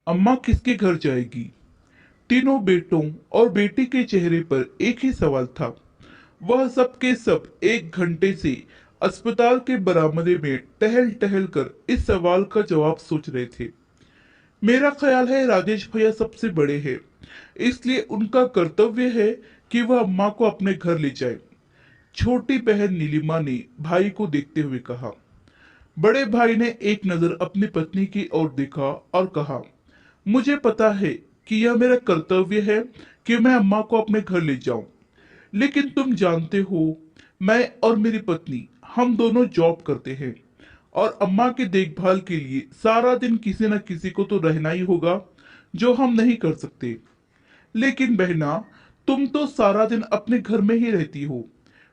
अम्मा किसके घर जाएगी? तीनों बेटों और बेटी के चेहरे पर एक ही सवाल था। वह सब के सब 1 घंटे से अस्पताल के बरामदे में टहल टहल कर इस सवाल का जवाब सोच रहे थे। मेरा ख्याल है राजेश भैया सबसे बड़े हैं, इसलिए उनका कर्तव्य है कि वह अम्मा को अपने घर ले जाए। छोटी बहन नीलिमा ने भाई को देखते हुए कहा। बड़े भाई ने एक नजर अपनी पत्नी की ओर देखा और कहा, मुझे पता है कि यह मेरा कर्तव्य है कि मैं अम्मा को अपने घर ले जाऊं, लेकिन तुम जानते हो, मैं और मेरी पत्नी हम दोनों जॉब करते हैं और अम्मा की देखभाल के लिए सारा दिन किसी न किसी को तो रहना ही होगा, जो हम नहीं कर सकते। लेकिन बहना, तुम तो सारा दिन अपने घर में ही रहती हो।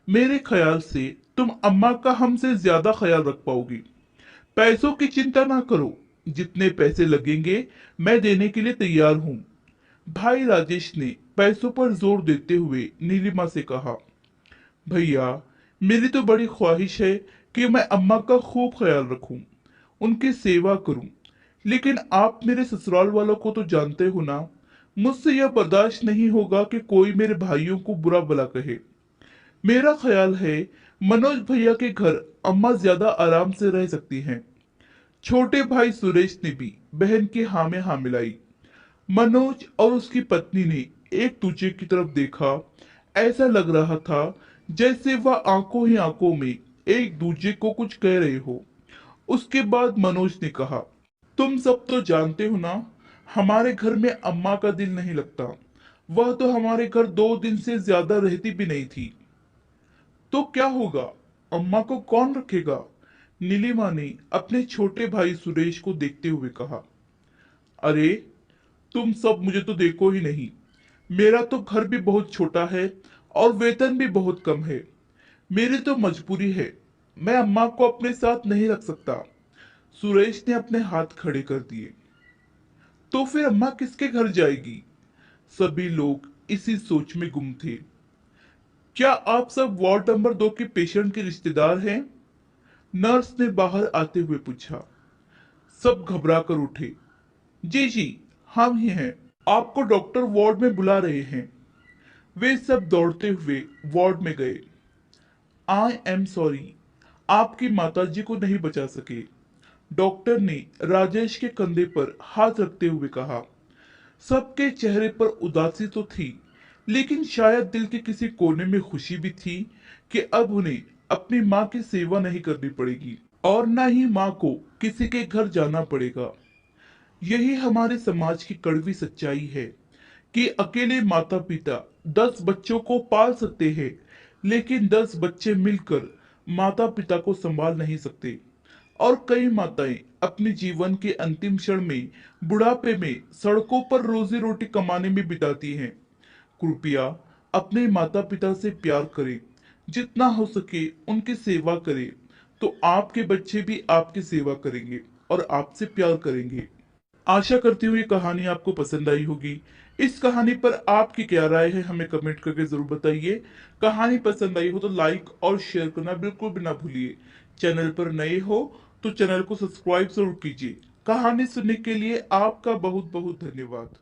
मेरे ख्याल से तुम अम्मा का हमसे ज्यादा ख्याल रख पाओगी। पैसों की चिंता ना करो, जितने पैसे लगेंगे मैं देने के लिए तैयार हूँ। भाई राजेश ने पैसों पर जोर देते हुए नीलिमा से कहा। भैया, मेरी तो बड़ी ख्वाहिश है कि मैं अम्मा का खूब ख्याल रखूं, उनकी सेवा करूं, लेकिन आप मेरे ससुराल वालों को तो जानते हो ना। मुझसे यह बर्दाश्त नहीं होगा कि कोई मेरे भाइयों को बुरा भला कहे। मेरा ख्याल है मनोज भैया के घर अम्मा ज्यादा आराम से रह सकती हैं। छोटे भाई सुरेश ने भी बहन की हाँ में हाँ मिलाई। मनोज और उसकी पत्नी ने एक दूसरे की तरफ देखा। ऐसा लग रहा था जैसे वह आंखों ही आंखों में एक दूसरे को कुछ कह रहे हो। उसके बाद मनोज ने कहा, तुम सब तो जानते हो ना, हमारे घर में अम्मा का दिल नहीं लगता। वह तो हमारे घर 2 दिन से ज्यादा रहती भी नहीं थी। तो क्या होगा? अम्मा को कौन रखेगा? नीलिमा ने अपने छोटे भाई सुरेश को देखते हुए कहा। अरे, तुम सब मुझे तो देखो ही नहीं। मेरा तो घर भी बहुत छोटा है और वेतन भी बहुत कम है। मेरी तो मजबूरी है, मैं अम्मा को अपने साथ नहीं रख सकता। सुरेश ने अपने हाथ खड़े कर दिए। तो फिर अम्मा किसके घर जाएगी? सभी लोग इसी सोच में गुम थे। क्या आप सब वार्ड नंबर 2 के पेशेंट के रिश्तेदार हैं? नर्स ने बाहर आते हुए पूछा। सब घबरा कर उठे। जी जी, हम ही हैं। आपको डॉक्टर वार्ड में बुला रहे हैं। वे सब दौड़ते हुए वार्ड में गए। आई एम सॉरी, आपकी माताजी को नहीं बचा सके, डॉक्टर ने राजेश के कंधे पर हाथ रखते हुए कहा। सबके चेहरे पर उदासी तो थी, लेकिन शायद दिल के किसी कोने में खुशी भी थी कि अब उन्हें अपनी माँ की सेवा नहीं करनी पड़ेगी और न ही माँ को किसी के घर जाना पड़ेगा। यही हमारे समाज की कड़वी सच्चाई है कि अकेले माता पिता 10 बच्चों को पाल सकते हैं, लेकिन 10 बच्चे मिलकर माता पिता को संभाल नहीं सकते। और कई माताएं अपने जीवन के अंतिम क्षण में बुढ़ापे में सड़कों पर रोजी रोटी कमाने में बिताती हैं। कृपया अपने माता पिता से प्यार करें, जितना हो सके उनकी सेवा करें, तो आपके बच्चे भी आपकी सेवा करेंगे और आपसे प्यार करेंगे। आशा करती हूँ ये कहानी आपको पसंद आई होगी। इस कहानी पर आपकी क्या राय है हमें कमेंट करके जरूर बताइए। कहानी पसंद आई हो तो लाइक और शेयर करना बिल्कुल भी ना भूलिए। चैनल पर नए हो तो चैनल को सब्सक्राइब जरूर कीजिए। कहानी सुनने के लिए आपका बहुत बहुत धन्यवाद।